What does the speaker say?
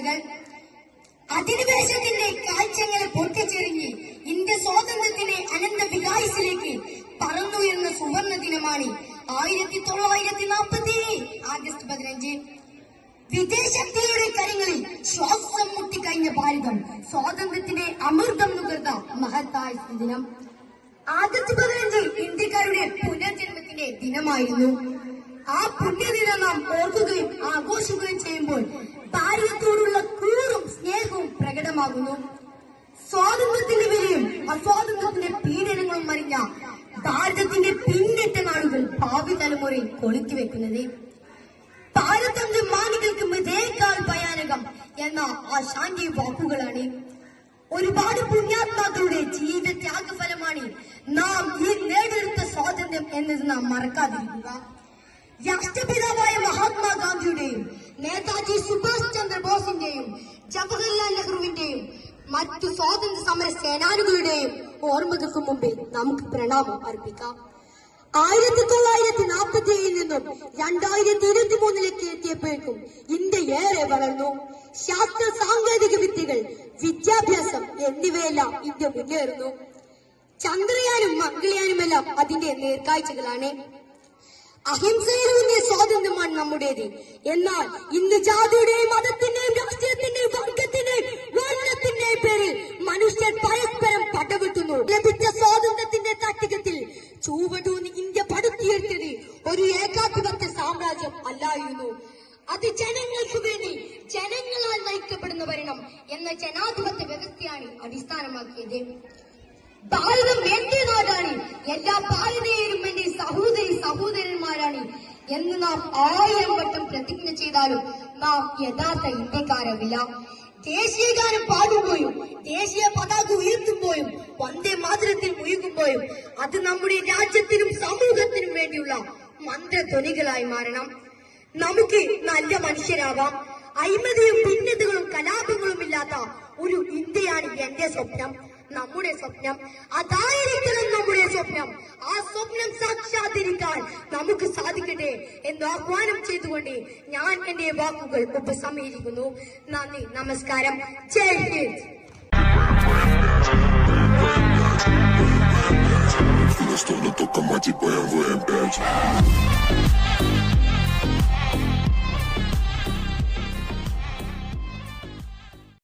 വിദ്യാർത്ഥികൾ. അധിനിവേശത്തിന്റെ കാഴ്ചകളെ പൊട്ടിച്ചെറിഞ്ഞ് ഇന്ത്യ സ്വാതന്ത്ര്യത്തിന്റെ അനന്ത വികാസത്തിലേക്ക് പറന്നുയർന്ന സുവർണ ദിനമാണ് 1947 ആഗസ്റ്റ് 15. വിദേശശക്തികളുടെ കരങ്ങളിൽ ശ്വാസം മുട്ടിക്കഴിഞ്ഞ ഭാരതം സ്വാതന്ത്ര്യത്തിന്റെ അമൃതം നുകർന്ന മഹത്തായ ദിനം. ആഗസ്റ്റ് 15 ഇന്ത്യക്കാരുടെ പുനർജന്മത്തിന്റെ ദിനമായിരുന്നു. ആ പുണ്യദിനം നാം ഓർക്കുകയും ആഘോഷിക്കുകയും ചെയ്യുമ്പോൾ ഭാരതത്തോടുള്ള കൂറും സ്നേഹവും പ്രകടമാകുന്നു. സ്വാതന്ത്ര്യത്തിന്റെ വിലയും അസ്വാതന്ത്ര്യത്തിന്റെ പീഡനങ്ങളും അറിഞ്ഞ ഭാരതത്തിന്റെ പിന്നിട്ട നാളുകൾ ഭാവി തലമുറയിൽ കൊളുത്തിവെക്കുന്നത് ഭാരതത്തിന്റെ മാനികൾക്ക് ഇതേക്കാൾ ഭയാനകം എന്ന ആ ശാന്തി വാക്കുകളാണ്. ഒരുപാട് പുണ്യാത്മാക്കളുടെ ജീവിത ത്യാഗഫലമാണ് നാം ഈ നേടിയെടുത്ത സ്വാതന്ത്ര്യം എന്നത് നാം മറക്കാതിരിക്കുക. രാഷ്ട്രപിതാവായ മഹാത്മാഗാന്ധിയുടെയും നേതാജി സുഭാഷ് ചന്ദ്രബോസിന്റെയും ജവഹർലാൽ നെഹ്റുവിന്റെയും മറ്റു സ്വാതന്ത്ര്യ സമര സേനാനികളുടെയും ഓർമ്മകൾക്ക് മുമ്പിൽ നമുക്ക് പ്രണാമം അർപ്പിക്കാം. 1947 നിന്നും 2023 എത്തിയപ്പോഴേക്കും ഇന്ത്യ ഏറെ വളർന്നു. ശാസ്ത്ര സാങ്കേതിക വിദ്യകൾ, വിദ്യാഭ്യാസം എന്നിവയെല്ലാം ഇന്ത്യ മുന്നേറുന്നു. ചന്ദ്രയാനും മംഗളയാനുമെല്ലാം അതിന്റെ നേർക്കാഴ്ചകളാണ്. അഹിംസയിലൂന്നിയ സ്വാതന്ത്ര്യമാണ് നമ്മുടേത്. എന്നാൽ ഇന്ന് ജാതിയുടെയും മതത്തിന്റെയും രാഷ്ട്രീയത്തിന്റെയും വർഗത്തിന്റെയും വർണ്ണത്തിന്റെയും പേരിൽ മനുഷ്യർ പരസ്പരം പടവെട്ടുന്നു. ലഭിച്ച സ്വാതന്ത്ര്യത്തിന്റെ തട്ടികത്തിൽ ചൂവടൂന്ന് ഇന്ത്യ പടുത്തിയെടുത്തത് ഒരു ഏകാധിപത്യ സാമ്രാജ്യം അല്ലായിരുന്നു. അത് ജനങ്ങൾക്ക് വേണ്ടി ജനങ്ങളാൽ നയിക്കപ്പെടുന്ന ഭരണം എന്ന ജനാധിപത്യ വ്യവസ്ഥയാണ് അടിസ്ഥാനമാക്കിയത്. ഭാരതം എന്റെ നാടാണ്, എല്ലാ ഭാരതീയരും എന്റെ സഹോദരന്മാരാണ് എന്ന് നാം 1000 വട്ടം പ്രതിജ്ഞ ചെയ്താലും നാം യഥാർത്ഥ ഇന്ത്യക്കാരാവില്ല. ദേശീയ ഗാനം പാടുമ്പോഴും ദേശീയ പതാക ഉയർത്തുമ്പോഴും വന്ദേ മാതരത്തിൽ മുഴുകുമ്പോഴും അത് നമ്മുടെ രാജ്യത്തിനും സമൂഹത്തിനും വേണ്ടിയുള്ള മന്ത്രധ്വനികളായി മാറണം. നമുക്ക് നല്ല മനുഷ്യരാവാം. അഴിമതിയും ഭിന്നതകളും കലാപങ്ങളും ഇല്ലാത്ത ഒരു ഇന്ത്യയാണ് എന്റെ സ്വപ്നം, നമ്മുടെ സ്വപ്നം. അതായിരിക്കണം നമ്മുടെ സ്വപ്നം. ആ സ്വപ്നം സാക്ഷാത്കരിക്കാൻ നമുക്ക് സാധിക്കട്ടെ എന്ന് ആഹ്വാനം ചെയ്തുകൊണ്ട് ഞാൻ എന്റെ വാക്കുകൾ ഉപസംഹരിക്കുന്നു. നന്ദി, നമസ്കാരം. ജയ് ഹിന്ദ്.